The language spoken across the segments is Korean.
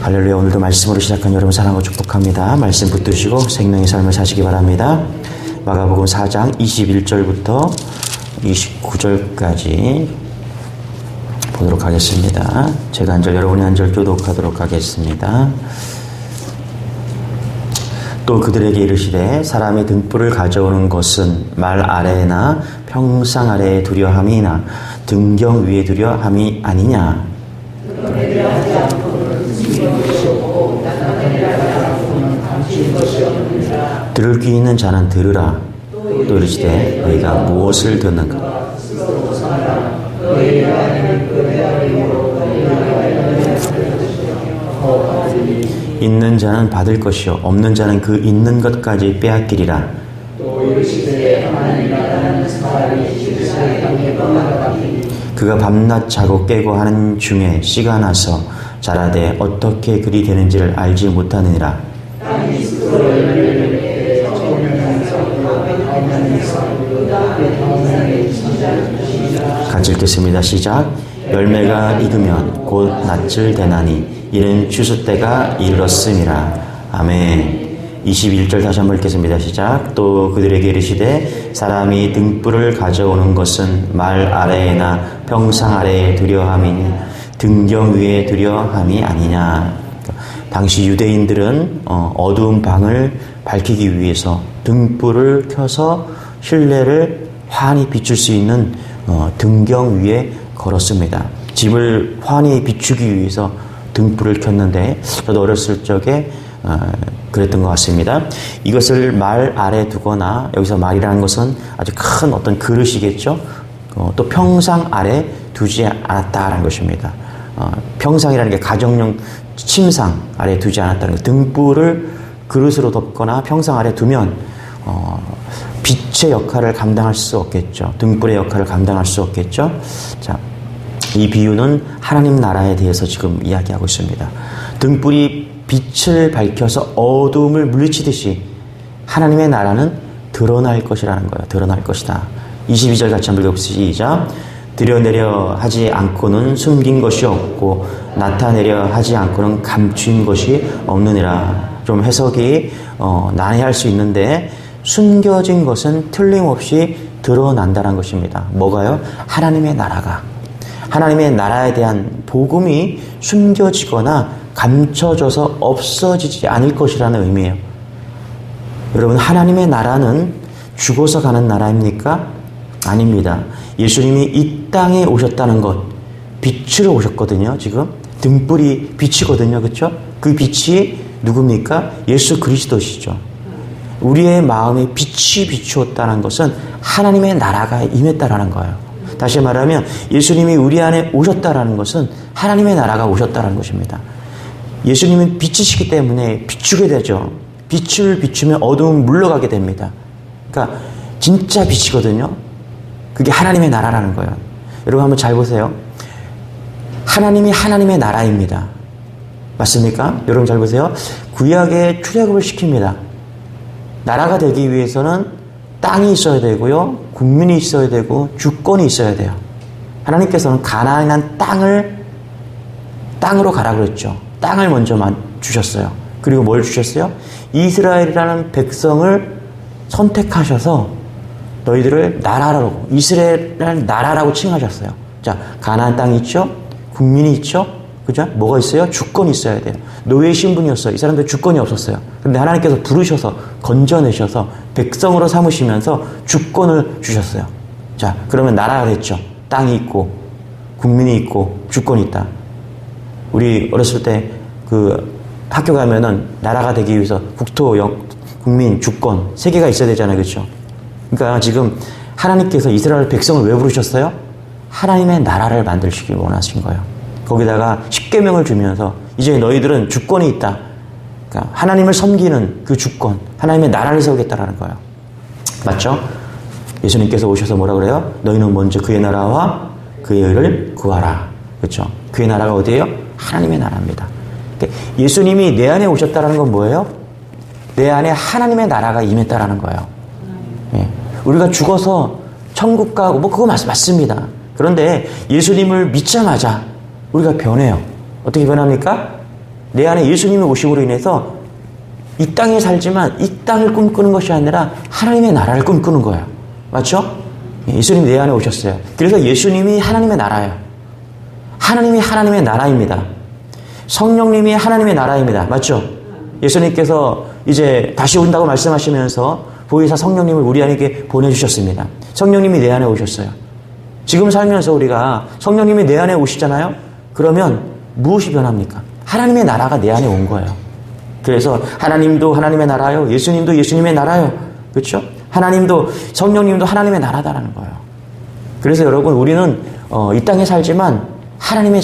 할렐루야. 오늘도 말씀으로 시작한 여러분 사랑하고 축복합니다. 말씀 붙드시고 생명의 삶을 사시기 바랍니다. 마가복음 4장 21절부터 29절까지 보도록 하겠습니다. 제가 한 절 여러분이 한 절 교독하도록 하겠습니다. 또 그들에게 이르시되 사람의 등불을 가져오는 것은 말 아래나 평상 아래에 두려 함이나 등경 위에 두려 함이 아니냐. 들을 귀 있는 자는 들으라. 또 이르시되 너희가 무엇을 듣는가. 있는 자는 받을 것이요 없는 자는 그 있는 것까지 빼앗기리라. 그가 밤낮 자고 깨고 하는 중에 씨가 나서 자라되 어떻게 그리 되는지를 알지 못하느니라. 같이 읽겠습니다. 시작. 열매가 익으면 곧 낯을 대나니 이는 추수 때가 이르렀음이라. 아멘. 21절 다시 한번 읽겠습니다. 시작. 또 그들에게 이르시되 사람이 등불을 가져오는 것은 말 아래나 평상 아래에 두려 함이니 등경 위에 두려 함이 아니냐. 당시 유대인들은 어두운 방을 밝히기 위해서 등불을 켜서 실내를 환히 비출 수 있는 등경 위에 걸었습니다. 집을 환히 비추기 위해서 등불을 켰는데 저도 어렸을 적에 그랬던 것 같습니다. 이것을 말 아래 두거나 여기서 말이라는 것은 아주 큰 어떤 그릇이겠죠. 또 평상 아래 두지 않았다라는 것입니다. 평상이라는 게 가정용 침상 아래 두지 않았다는 것. 등불을 그릇으로 덮거나 평상 아래 두면 빛의 역할을 감당할 수 없겠죠. 등불의 역할을 감당할 수 없겠죠. 자, 이 비유는 하나님 나라에 대해서 지금 이야기하고 있습니다. 등불이 빛을 밝혀서 어두움을 물리치듯이 하나님의 나라는 드러날 것이라는 거예요. 드러날 것이다. 22절 같이 한번 읽어보시죠. 시작. 드러내려 하지 않고는 숨긴 것이 없고 나타내려 하지 않고는 감춘 것이 없느니라. 좀 해석이 난해할 수 있는데 숨겨진 것은 틀림없이 드러난다는 것입니다. 뭐가요? 하나님의 나라가. 하나님의 나라에 대한 복음이 숨겨지거나 감춰져서 없어지지 않을 것이라는 의미예요. 여러분, 하나님의 나라는 죽어서 가는 나라입니까? 아닙니다. 예수님이 이 땅에 오셨다는 것, 빛으로 오셨거든요. 지금 등불이 빛이거든요. 그렇죠? 그 빛이 누굽니까? 예수 그리스도시죠. 우리의 마음에 빛이 비추었다는 것은 하나님의 나라가 임했다라는 거예요. 다시 말하면 예수님이 우리 안에 오셨다라는 것은 하나님의 나라가 오셨다라는 것입니다. 예수님은 빛이시기 때문에 비추게 되죠. 빛을 비추면 어두움은 물러가게 됩니다. 그러니까 진짜 빛이거든요. 그게 하나님의 나라라는 거예요. 여러분 한번 잘 보세요. 하나님이 하나님의 나라입니다. 맞습니까? 여러분 잘 보세요. 구약에 출애굽을 시킵니다. 나라가 되기 위해서는 땅이 있어야 되고요. 국민이 있어야 되고 주권이 있어야 돼요. 하나님께서는 가나안이란 땅으로 가라 그랬죠. 땅을 먼저 주셨어요. 그리고 뭘 주셨어요? 이스라엘이라는 백성을 선택하셔서 너희들을 나라라고, 이스라엘을 나라라고 칭하셨어요. 자, 가나안 땅이 있죠? 국민이 있죠? 그죠? 뭐가 있어요? 주권이 있어야 돼요. 노예 신분이었어요. 이 사람들 주권이 없었어요. 그런데 하나님께서 부르셔서 건져내셔서 백성으로 삼으시면서 주권을 주셨어요. 자, 그러면 나라가 됐죠. 땅이 있고 국민이 있고 주권이 있다. 우리 어렸을 때 그 학교 가면은 나라가 되기 위해서 국토, 국민, 주권 세 개가 있어야 되잖아요. 그렇죠? 그러니까 지금 하나님께서 이스라엘 백성을 왜 부르셨어요? 하나님의 나라를 만들시길 원하신 거예요. 거기다가 십계명을 주면서 이제 너희들은 주권이 있다. 그러니까 하나님을 섬기는 그 주권, 하나님의 나라를 세우겠다라는 거예요. 맞죠? 예수님께서 오셔서 뭐라 그래요? 너희는 먼저 그의 나라와 그의 의를 구하라. 그렇죠? 그의 나라가 어디예요? 하나님의 나라입니다. 그러니까 예수님이 내 안에 오셨다는 건 뭐예요? 내 안에 하나님의 나라가 임했다라는 거예요. 예. 우리가 죽어서 천국 가고 그거 맞습니다. 그런데 예수님을 믿자마자 우리가 변해요. 어떻게 변합니까? 내 안에 예수님이 오심으로 인해서 이 땅에 살지만 이 땅을 꿈꾸는 것이 아니라 하나님의 나라를 꿈꾸는 거예요. 맞죠? 예수님이 내 안에 오셨어요. 그래서 예수님이 하나님의 나라예요. 하나님이 하나님의 나라입니다. 성령님이 하나님의 나라입니다. 맞죠? 예수님께서 이제 다시 온다고 말씀하시면서 보혜사 성령님을 우리 안에게 보내주셨습니다. 성령님이 내 안에 오셨어요. 지금 살면서 우리가 성령님이 내 안에 오시잖아요? 그러면 무엇이 변합니까? 하나님의 나라가 내 안에 온 거예요. 그래서 하나님도 하나님의 나라요. 예수님도 예수님의 나라요. 그렇죠? 하나님도 성령님도 하나님의 나라다라는 거예요. 그래서 여러분 우리는 이 땅에 살지만 하나님의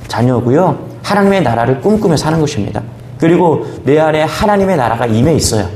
자녀고요. 하나님의 나라를 꿈꾸며 사는 것입니다. 그리고 내 안에 하나님의 나라가 임해 있어요.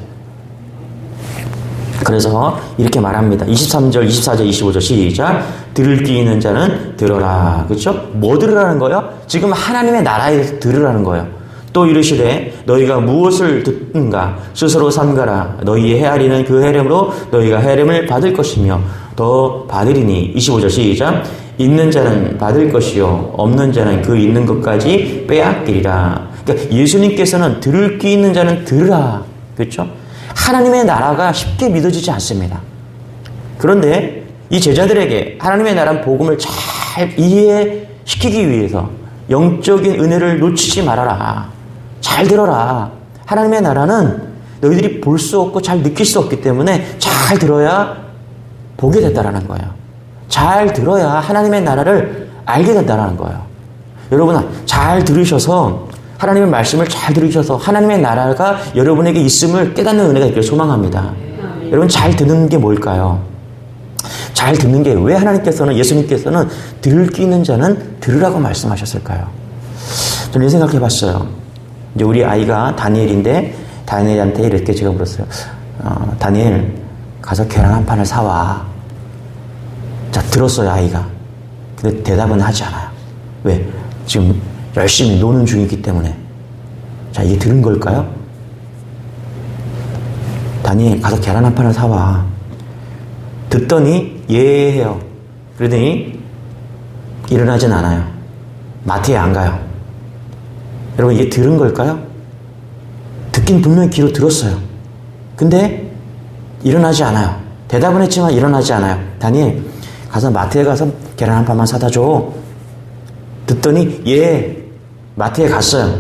그래서 이렇게 말합니다. 23절, 24절, 25절 시작. 들을 귀 있는 자는 들어라. 그렇죠? 뭐 들으라는 거예요? 지금 하나님의 나라에 들으라는 거예요. 또 이르시되 너희가 무엇을 듣는가 스스로 삼가라. 너희의 헤아리는 그 헤름으로 너희가 헤름을 받을 것이며 더 받으리니. 25절 시작. 있는 자는 받을 것이요 없는 자는 그 있는 것까지 빼앗기리라. 그러니까 예수님께서는 들을 귀 있는 자는 들으라. 그렇죠? 하나님의 나라가 쉽게 믿어지지 않습니다. 그런데 이 제자들에게 하나님의 나라는 복음을 잘 이해시키기 위해서 영적인 은혜를 놓치지 말아라. 잘 들어라. 하나님의 나라는 너희들이 볼 수 없고 잘 느낄 수 없기 때문에 잘 들어야 보게 된다는 거예요. 잘 들어야 하나님의 나라를 알게 된다는 거예요. 여러분 잘 들으셔서 하나님의 말씀을 잘 들으셔서 하나님의 나라가 여러분에게 있음을 깨닫는 은혜가 있기를 소망합니다. 여러분 잘 듣는 게 뭘까요? 잘 듣는 게 왜 하나님께서는 예수님께서는 들을 귀 있는 자는 들으라고 말씀하셨을까요? 저는 이 생각해 봤어요. 이제 우리 아이가 다니엘인데 다니엘한테 이렇게 제가 물었어요. 다니엘 가서 계란 한 판을 사와. 자, 들었어요 아이가. 근데 대답은 하지 않아요. 왜? 지금 열심히 노는 중이기 때문에. 자, 이게 들은 걸까요? 다니엘 가서 계란 한 판을 사와. 듣더니 예 해요. 그러더니 일어나진 않아요. 마트에 안 가요. 여러분 이게 들은 걸까요? 듣긴 분명히 귀로 들었어요. 근데 일어나지 않아요. 대답은 했지만 일어나지 않아요. 다니엘 가서 마트에 가서 계란 한 판만 사다 줘. 듣더니 예, 마트에 갔어요.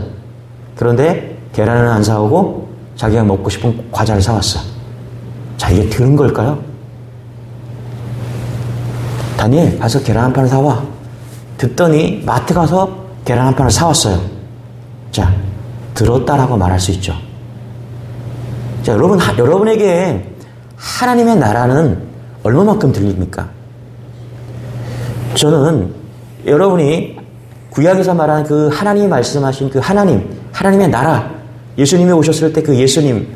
그런데 계란은 안 사오고 자기가 먹고 싶은 과자를 사왔어. 자, 이게 들은 걸까요? 다니엘 가서 계란 한 판을 사와. 듣더니 마트 가서 계란 한 판을 사왔어요. 자, 들었다라고 말할 수 있죠. 자, 여러분에게 하나님의 나라는 얼마만큼 들립니까? 저는 여러분이 구약에서 말하는 그 하나님이 말씀하신 그 하나님의 나라, 예수님이 오셨을 때 그 예수님,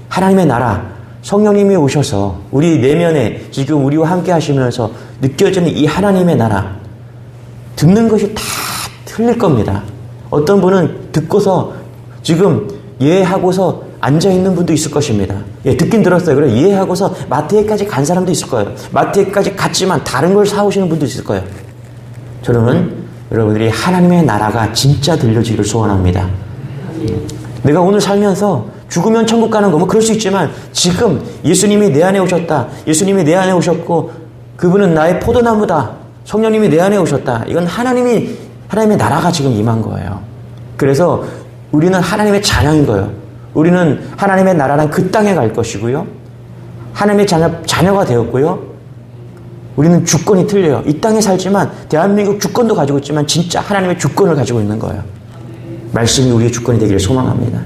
하나님의 나라, 성령님이 오셔서 우리 내면에 지금 우리와 함께 하시면서 느껴지는 이 하나님의 나라, 듣는 것이 다 틀릴 겁니다. 어떤 분은 듣고서 지금 예하고서 앉아있는 분도 있을 것입니다. 예, 듣긴 들었어요. 그래 이해하고서 마트에까지 간 사람도 있을 거예요. 마트에까지 갔지만 다른 걸 사오시는 분도 있을 거예요. 저는 여러분들이 하나님의 나라가 진짜 들려지기를 소원합니다. 내가 오늘 살면서 죽으면 천국 가는 거 뭐 그럴 수 있지만 지금 예수님이 내 안에 오셨다. 예수님이 내 안에 오셨고 그분은 나의 포도나무다. 성령님이 내 안에 오셨다. 이건 하나님의 나라가 지금 임한 거예요. 그래서 우리는 하나님의 자녀인 거예요. 우리는 하나님의 나라는 그 땅에 갈 것이고요. 하나님의 자녀가 되었고요. 우리는 주권이 틀려요. 이 땅에 살지만 대한민국 주권도 가지고 있지만 진짜 하나님의 주권을 가지고 있는 거예요. 말씀이 우리의 주권이 되기를 소망합니다.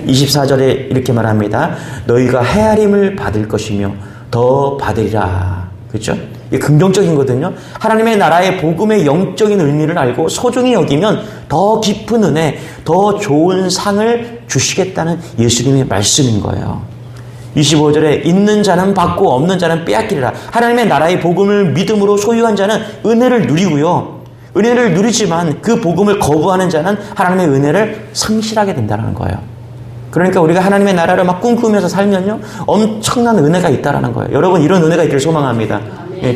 24절에 이렇게 말합니다. 너희가 헤아림을 받을 것이며 더 받으리라. 그렇죠? 이게 긍정적인 거거든요. 하나님의 나라의 복음의 영적인 의미를 알고 소중히 여기면 더 깊은 은혜, 더 좋은 상을 주시겠다는 예수님의 말씀인 거예요. 25절에 있는 자는 받고 없는 자는 빼앗기리라. 하나님의 나라의 복음을 믿음으로 소유한 자는 은혜를 누리고요. 은혜를 누리지만 그 복음을 거부하는 자는 하나님의 은혜를 상실하게 된다는 거예요. 그러니까 우리가 하나님의 나라를 막 꿈꾸면서 살면요 엄청난 은혜가 있다라는 거예요. 여러분 이런 은혜가 있기를 소망합니다.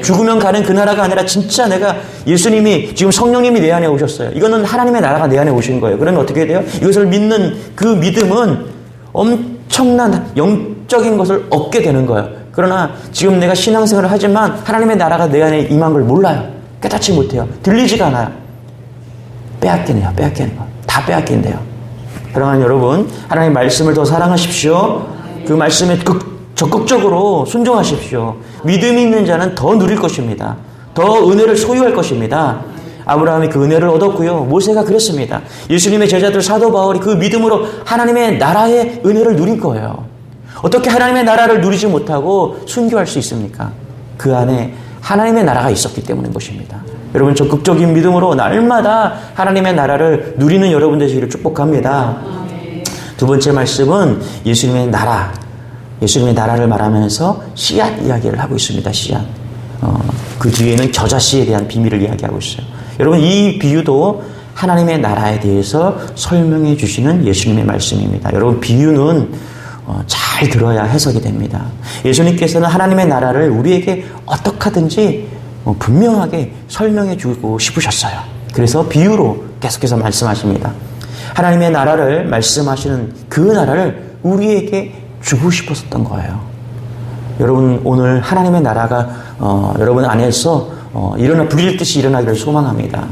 죽으면 가는 그 나라가 아니라 진짜 내가 예수님이 지금 성령님이 내 안에 오셨어요. 이거는 하나님의 나라가 내 안에 오신 거예요. 그러면 어떻게 돼요? 이것을 믿는 그 믿음은 엄청난 영적인 것을 얻게 되는 거예요. 그러나 지금 내가 신앙생활을 하지만 하나님의 나라가 내 안에 임한 걸 몰라요. 깨닫지 못해요. 들리지가 않아요. 빼앗기네요. 빼앗기는 거. 다 빼앗긴대요. 그러나 여러분, 하나님의 말씀을 더 사랑하십시오. 그 말씀에 적극적으로 순종하십시오. 믿음이 있는 자는 더 누릴 것입니다. 더 은혜를 소유할 것입니다. 아브라함이 그 은혜를 얻었고요. 모세가 그랬습니다. 예수님의 제자들 사도 바울이 그 믿음으로 하나님의 나라의 은혜를 누린 거예요. 어떻게 하나님의 나라를 누리지 못하고 순교할 수 있습니까? 그 안에 하나님의 나라가 있었기 때문인 것입니다. 여러분, 적극적인 믿음으로 날마다 하나님의 나라를 누리는 여러분 되시기를 축복합니다. 두 번째 말씀은 예수님의 나라, 예수님의 나라를 말하면서 씨앗 이야기를 하고 있습니다. 씨앗. 그 뒤에는 겨자씨에 대한 비밀을 이야기하고 있어요. 여러분, 이 비유도 하나님의 나라에 대해서 설명해 주시는 예수님의 말씀입니다. 여러분, 비유는 잘 들어야 해석이 됩니다. 예수님께서는 하나님의 나라를 우리에게 어떻게 하든지 분명하게 설명해 주고 싶으셨어요. 그래서 비유로 계속해서 말씀하십니다. 하나님의 나라를 말씀하시는 그 나라를 우리에게 주고 싶었던 거예요. 여러분, 오늘 하나님의 나라가 여러분 안에서 불일 듯이 일어나기를 소망합니다.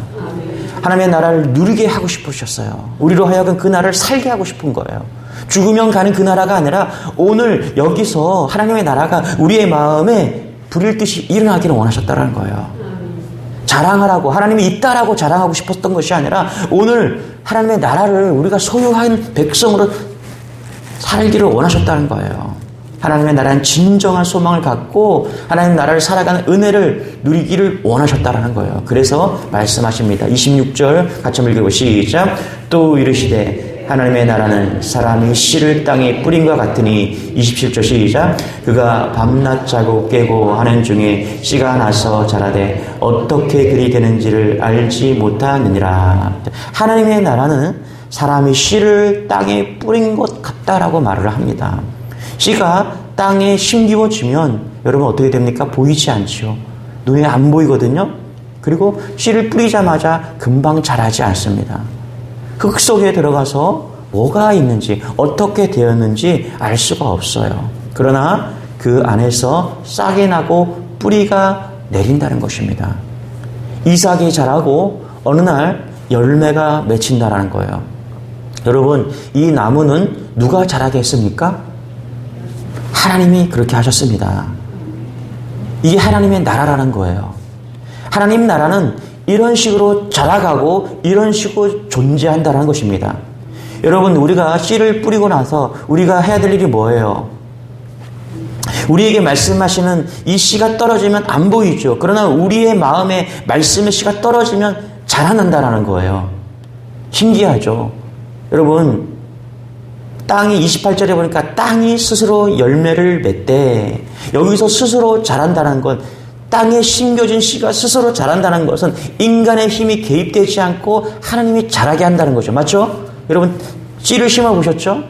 하나님의 나라를 누리게 하고 싶으셨어요. 우리로 하여금 그 나라를 살게 하고 싶은 거예요. 죽으면 가는 그 나라가 아니라 오늘 여기서 하나님의 나라가 우리의 마음에 불일 듯이 일어나기를 원하셨다는 거예요. 자랑하라고, 하나님이 있다라고 자랑하고 싶었던 것이 아니라 오늘 하나님의 나라를 우리가 소유한 백성으로 살기를 원하셨다는 거예요. 하나님의 나라는 진정한 소망을 갖고 하나님의 나라를 살아가는 은혜를 누리기를 원하셨다는 거예요. 그래서 말씀하십니다. 26절 같이 한번 읽어보시죠. 시작. 또 이르시되 하나님의 나라는 사람이 씨를 땅에 뿌린과 같으니 27절 시작. 그가 밤낮 자고 깨고 하는 중에 씨가 나서 자라되 어떻게 그리 되는지를 알지 못하느니라. 하나님의 나라는 사람이 씨를 땅에 뿌린 것 같다라고 말을 합니다. 씨가 땅에 심기워지면 여러분 어떻게 됩니까? 보이지 않죠. 눈에 안 보이거든요. 그리고 씨를 뿌리자마자 금방 자라지 않습니다. 흙 속에 들어가서 뭐가 있는지 어떻게 되었는지 알 수가 없어요. 그러나 그 안에서 싹이 나고 뿌리가 내린다는 것입니다. 이삭이 자라고 어느 날 열매가 맺힌다는 거예요. 여러분, 이 나무는 누가 자라게 했습니까? 하나님이 그렇게 하셨습니다. 이게 하나님의 나라라는 거예요. 하나님 나라는 이런 식으로 자라가고 이런 식으로 존재한다는 것입니다. 여러분, 우리가 씨를 뿌리고 나서 우리가 해야 될 일이 뭐예요? 우리에게 말씀하시는 이 씨가 떨어지면 안 보이죠. 그러나 우리의 마음에 말씀의 씨가 떨어지면 자라난다는 거예요. 신기하죠. 여러분, 땅이 28절에 보니까 땅이 스스로 열매를 맺대. 여기서 스스로 자란다는 건, 땅에 심겨진 씨가 스스로 자란다는 것은 인간의 힘이 개입되지 않고 하나님이 자라게 한다는 거죠. 맞죠? 여러분, 씨를 심어보셨죠?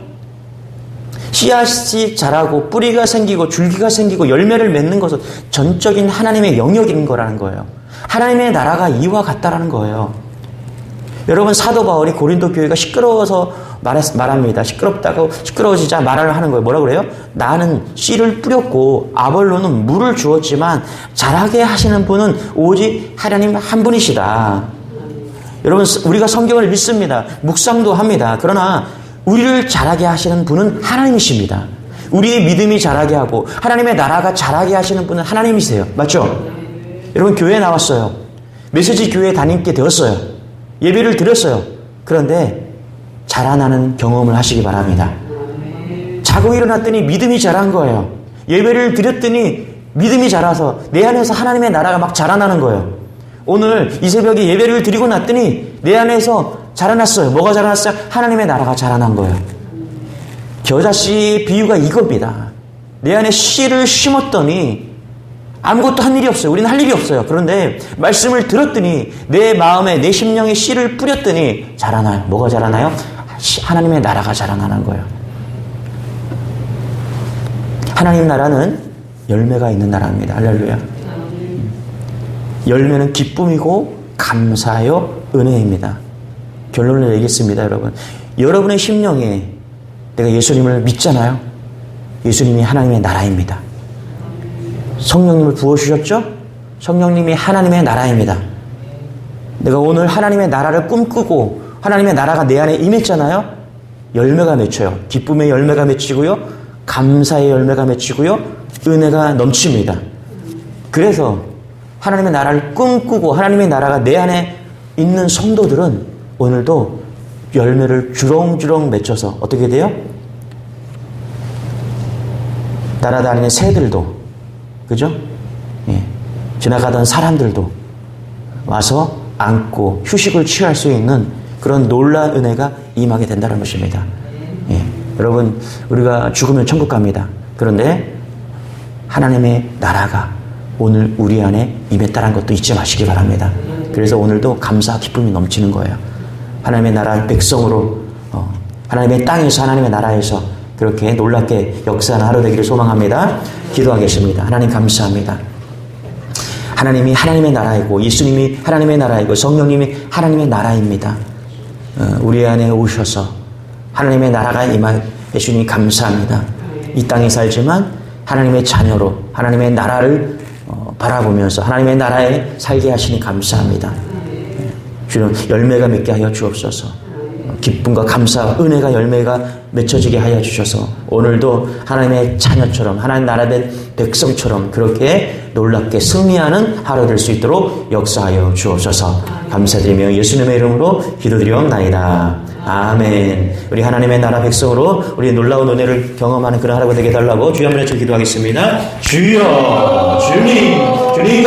씨앗이 자라고 뿌리가 생기고 줄기가 생기고 열매를 맺는 것은 전적인 하나님의 영역인 거라는 거예요. 하나님의 나라가 이와 같다라는 거예요. 여러분, 사도 바울이 고린도 교회가 시끄러워서 말합니다. 시끄러워지자 말을 하는 거예요. 뭐라고 그래요? 나는 씨를 뿌렸고 아볼로는 물을 주었지만 자라게 하시는 분은 오직 하나님 한 분이시다. 여러분, 우리가 성경을 믿습니다. 묵상도 합니다. 그러나 우리를 자라게 하시는 분은 하나님이십니다. 우리의 믿음이 자라게 하고 하나님의 나라가 자라게 하시는 분은 하나님이세요. 맞죠? 여러분, 교회에 나왔어요. 메시지 교회에 다니게 되었어요. 예배를 드렸어요. 그런데 자라나는 경험을 하시기 바랍니다. 자고 일어났더니 믿음이 자란 거예요. 예배를 드렸더니 믿음이 자라서 내 안에서 하나님의 나라가 막 자라나는 거예요. 오늘 이 새벽에 예배를 드리고 났더니 내 안에서 자라났어요. 뭐가 자라났어요? 하나님의 나라가 자라난 거예요. 겨자씨 비유가 이겁니다. 내 안에 씨를 심었더니 아무것도 한 일이 없어요. 우리는 할 일이 없어요. 그런데 말씀을 들었더니 내 마음에 내 심령에 씨를 뿌렸더니 자라나요. 뭐가 자라나요? 하나님의 나라가 자라나는 거예요. 하나님 나라는 열매가 있는 나라입니다. 할렐루야. 열매는 기쁨이고 감사요 은혜입니다. 결론을 내겠습니다, 여러분. 여러분의 심령에 내가 예수님을 믿잖아요. 예수님이 하나님의 나라입니다. 성령님을 부어주셨죠? 성령님이 하나님의 나라입니다. 내가 오늘 하나님의 나라를 꿈꾸고 하나님의 나라가 내 안에 임했잖아요. 열매가 맺혀요. 기쁨의 열매가 맺히고요. 감사의 열매가 맺히고요. 은혜가 넘칩니다. 그래서 하나님의 나라를 꿈꾸고 하나님의 나라가 내 안에 있는 성도들은 오늘도 열매를 주렁주렁 맺혀서 어떻게 돼요? 날아다니는 새들도, 그죠? 예. 지나가던 사람들도 와서 안고 휴식을 취할 수 있는 그런 놀라운 은혜가 임하게 된다는 것입니다. 예. 여러분, 우리가 죽으면 천국 갑니다. 그런데 하나님의 나라가 오늘 우리 안에 임했다는 것도 잊지 마시기 바랍니다. 그래서 오늘도 감사, 기쁨이 넘치는 거예요. 하나님의 나라 백성으로 하나님의 땅에서 하나님의 나라에서 그렇게 놀랍게 역사하는 하루 되기를 소망합니다. 기도하겠습니다. 하나님 감사합니다. 하나님이 하나님의 나라이고 예수님이 하나님의 나라이고 성령님이 하나님의 나라입니다. 우리 안에 오셔서 하나님의 나라가 임할 예수님 감사합니다. 이 땅에 살지만 하나님의 자녀로 하나님의 나라를 바라보면서 하나님의 나라에 살게 하시니 감사합니다. 주님 열매가 맺게 하여 주옵소서. 기쁨과 감사, 은혜가 열매가 맺혀지게 하여 주셔서 오늘도 하나님의 자녀처럼 하나님 나라된 백성처럼 그렇게 놀랍게 승리하는 하루 될 수 있도록 역사하여 주옵소서. 감사드리며 예수님의 이름으로 기도드리옵나이다. 아멘. 우리 하나님의 나라 백성으로 우리 놀라운 은혜를 경험하는 그런 하루가 되게 해달라고 주여 한번 외쳐 기도하겠습니다. 주여, 주님, 주님.